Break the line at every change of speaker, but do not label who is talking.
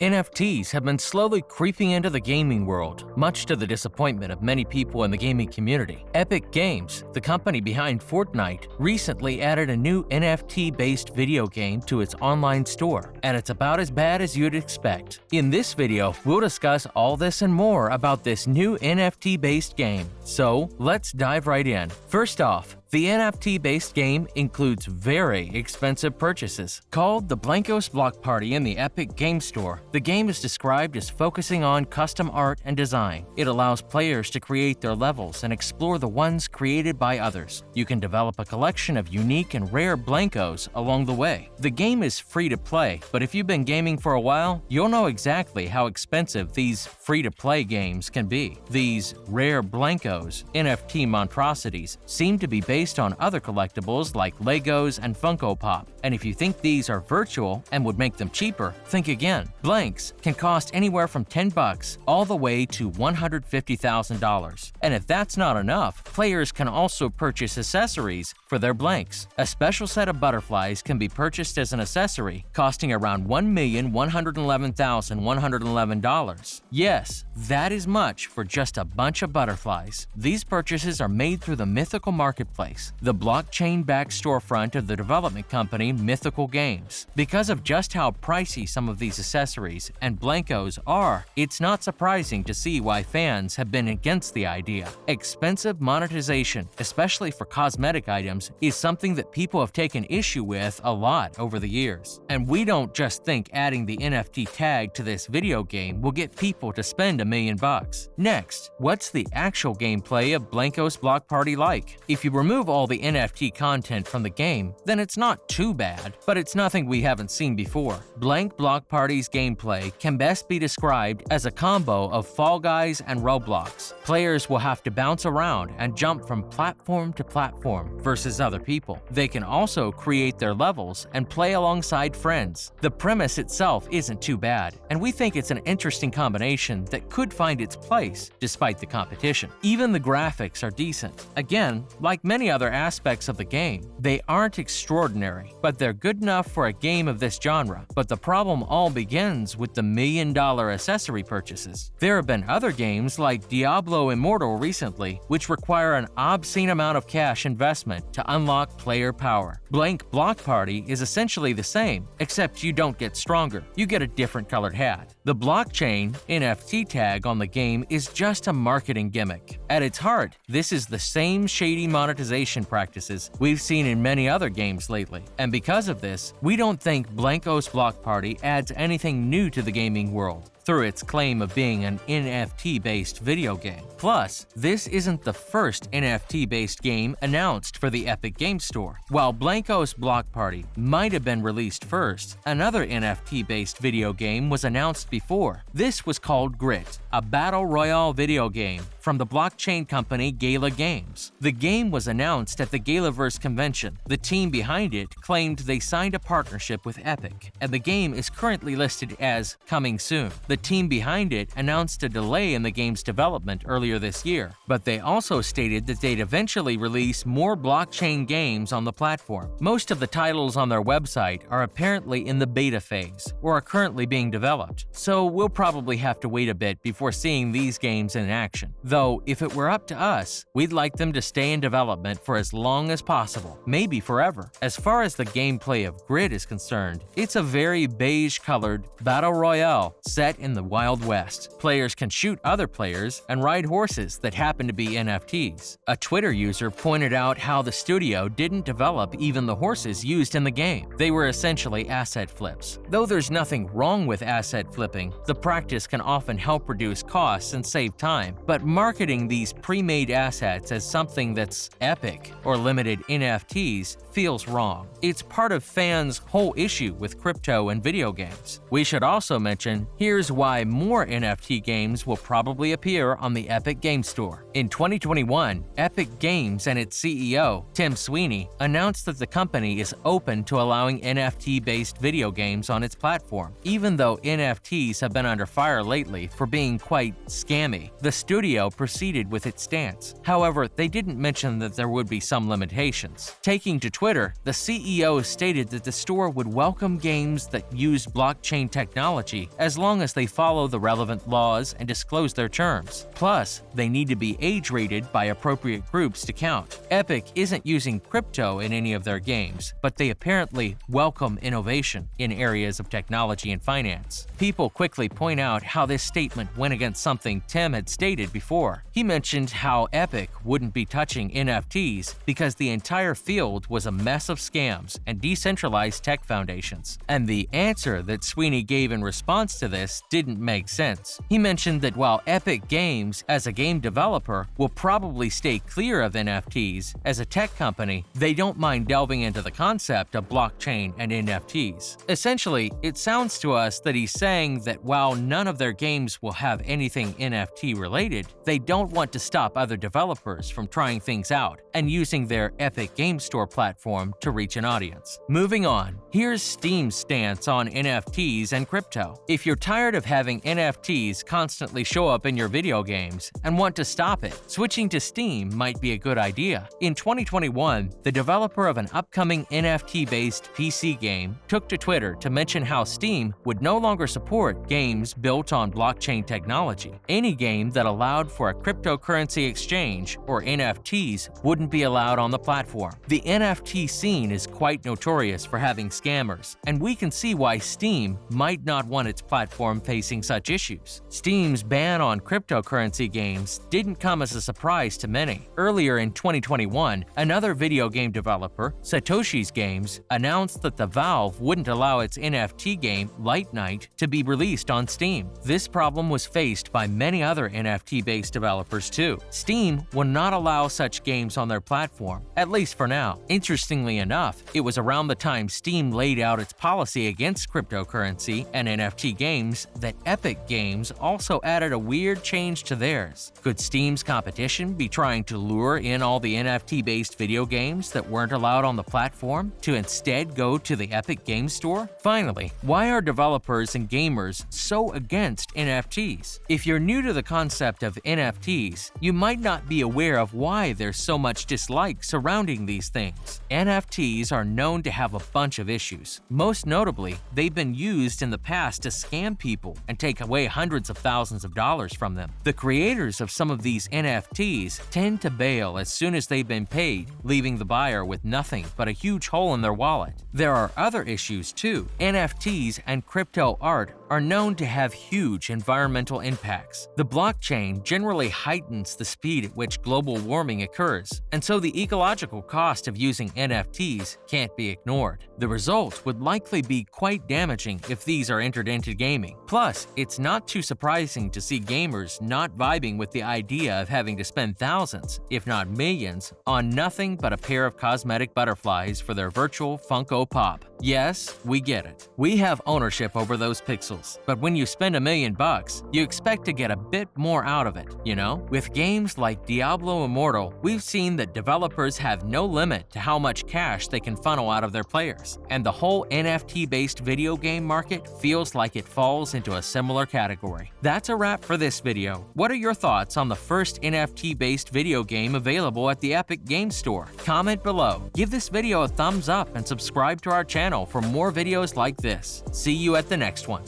NFTs have been slowly creeping into the gaming world, much to the disappointment of many people in the gaming community. Epic Games, the company behind Fortnite, recently added a new NFT-based video game to its online store, and it's about as bad as you'd expect. In this video, we'll discuss all this and more about this new NFT-based game. So, let's dive right in. First off, the NFT-based game includes very expensive purchases. Called the Blankos Block Party in the Epic Game Store, the game is described as focusing on custom art and design. It allows players to create their levels and explore the ones created by others. You can develop a collection of unique and rare Blankos along the way. The game is free to play, but if you've been gaming for a while, you'll know exactly how expensive these free-to-play games can be. These rare Blankos, NFT monstrosities, seem to be based on other collectibles like Legos and Funko Pop. And if you think these are virtual and would make them cheaper, think again. Blanks can cost anywhere from $10 all the way to $150,000. And if that's not enough, players can also purchase accessories for their blanks. A special set of butterflies can be purchased as an accessory, costing around $1,111,111. Yes, that is much for just a bunch of butterflies. These purchases are made through the Mythical Marketplace, the blockchain-backed storefront of the development company Mythical Games. Because of just how pricey some of these accessories and Blankos are, it's not surprising to see why fans have been against the idea. Expensive monetization, especially for cosmetic items, is something that people have taken issue with a lot over the years. And we don't just think adding the NFT tag to this video game will get people to spend $1 million. Next, what's the actual gameplay of Blankos Block Party like? If you remove all the NFT content from the game, then it's not too bad, but it's nothing we haven't seen before. Block Party's gameplay can best be described as a combo of Fall Guys and Roblox. Players will have to bounce around and jump from platform to platform versus other people. They can also create their levels and play alongside friends. The premise itself isn't too bad, and we think it's an interesting combination that could find its place despite the competition. Even the graphics are decent. Again, like many other aspects of the game, they aren't extraordinary, but they're good enough for a game of this genre. But the problem all begins with the $1 million accessory purchases. There have been other games like Diablo Immortal recently, which require an obscene amount of cash investment to unlock player power. Block Party is essentially the same, except you don't get stronger, you get a different colored hat. The blockchain NFT tag on the game is just a marketing gimmick. At its heart, this is the same shady monetization practices we've seen in many other games lately. And because of this, we don't think Blankos Block Party adds anything new to the gaming world through its claim of being an NFT-based video game. Plus, this isn't the first NFT-based game announced for the Epic Game Store. While Blankos Block Party might have been released first, another NFT-based video game was announced before. This was called Grit, a battle royale video game from the blockchain company Gala Games. The game was announced at the Galaverse convention. The team behind it claimed they signed a partnership with Epic, and the game is currently listed as coming soon. The team behind it announced a delay in the game's development earlier this year, but they also stated that they'd eventually release more blockchain games on the platform. Most of the titles on their website are apparently in the beta phase or are currently being developed, so we'll probably have to wait a bit before seeing these games in action. Though, if it were up to us, we'd like them to stay in development for as long as possible, maybe forever. As far as the gameplay of Grid is concerned, it's a very beige-colored battle royale set in the Wild West. Players can shoot other players and ride horses that happen to be NFTs. A Twitter user pointed out how the studio didn't develop even the horses used in the game. They were essentially asset flips. Though there's nothing wrong with asset flipping, the practice can often help reduce costs and save time, but marketing these pre-made assets as something that's epic or limited NFTs feels wrong. It's part of fans' whole issue with crypto and video games. We should also mention, here's here's why more NFT games will probably appear on the Epic Game Store. In 2021, Epic Games and its CEO, Tim Sweeney, announced that the company is open to allowing NFT-based video games on its platform, even though NFTs have been under fire lately for being quite scammy. The studio proceeded with its stance. However, they didn't mention that there would be some limitations. Taking to Twitter, the CEO stated that the store would welcome games that use blockchain technology as long as they follow the relevant laws and disclose their terms. Plus, they need to be age-rated by appropriate groups to count. Epic isn't using crypto in any of their games, but they apparently welcome innovation in areas of technology and finance. People quickly point out how this statement went against something Tim had stated before. He mentioned how Epic wouldn't be touching NFTs because the entire field was a mess of scams and decentralized tech foundations. And the answer that Sweeney gave in response to this didn't make sense. He mentioned that while Epic Games, as a game developer, will probably stay clear of NFTs, as a tech company, they don't mind delving into the concept of blockchain and NFTs. Essentially, it sounds to us that he's saying that while none of their games will have anything NFT related, they don't want to stop other developers from trying things out and using their Epic Game Store platform to reach an audience. Moving on, here's Steam's stance on NFTs and crypto. If you're tired of having NFTs constantly show up in your video games and want to stop it, switching to Steam might be a good idea. In 2021, the developer of an upcoming NFT-based PC game took to Twitter to mention how Steam would no longer support games built on blockchain technology. Any game that allowed for a cryptocurrency exchange, or NFTs, wouldn't be allowed on the platform. The NFT scene is quite notorious for having scammers, and we can see why Steam might not want its platform facing such issues. Steam's ban on cryptocurrency games didn't come as a surprise to many. Earlier in 2021, another video game developer, Satoshi's Games, announced that the Valve wouldn't allow its NFT game, Light Night, to be released on Steam. This problem was faced by many other NFT-based developers too. Steam will not allow such games on their platform, at least for now. Interestingly enough, it was around the time Steam laid out its policy against cryptocurrency and NFT games that Epic Games also added a weird change to theirs. Could Steam's competition be trying to lure in all the NFT-based video games that weren't allowed on the platform to instead go to the Epic Game Store? Finally, why are developers and gamers so against NFTs? If you're new to the concept of NFTs, you might not be aware of why there's so much dislike surrounding these things. NFTs are known to have a bunch of issues. Most notably, they've been used in the past to scam people and take away hundreds of thousands of dollars from them. The creators of some of these NFTs tend to bail as soon as they've been paid, leaving the buyer with nothing but a huge hole in their wallet. There are other issues too. NFTs and crypto art are known to have huge environmental impacts. The blockchain generally heightens the speed at which global warming occurs, and so the ecological cost of using NFTs can't be ignored. The result would likely be quite damaging if these are entered into gaming. Plus, it's not too surprising to see gamers not vibing with the idea of having to spend thousands, if not millions, on nothing but a pair of cosmetic butterflies for their virtual Funko Pop. Yes, we get it. We have ownership over those pixels, but when you spend $1 million, you expect to get a bit more out of it, you know? With games like Diablo Immortal, we've seen that developers have no limit to how much cash they can funnel out of their players, and the whole NFT-based video game market feels like it falls into a similar category. That's a wrap for this video. What are your thoughts on the first NFT-based video game available at the Epic Game Store? Comment below. Give this video a thumbs up and subscribe to our channel for more videos like this. See you at the next one.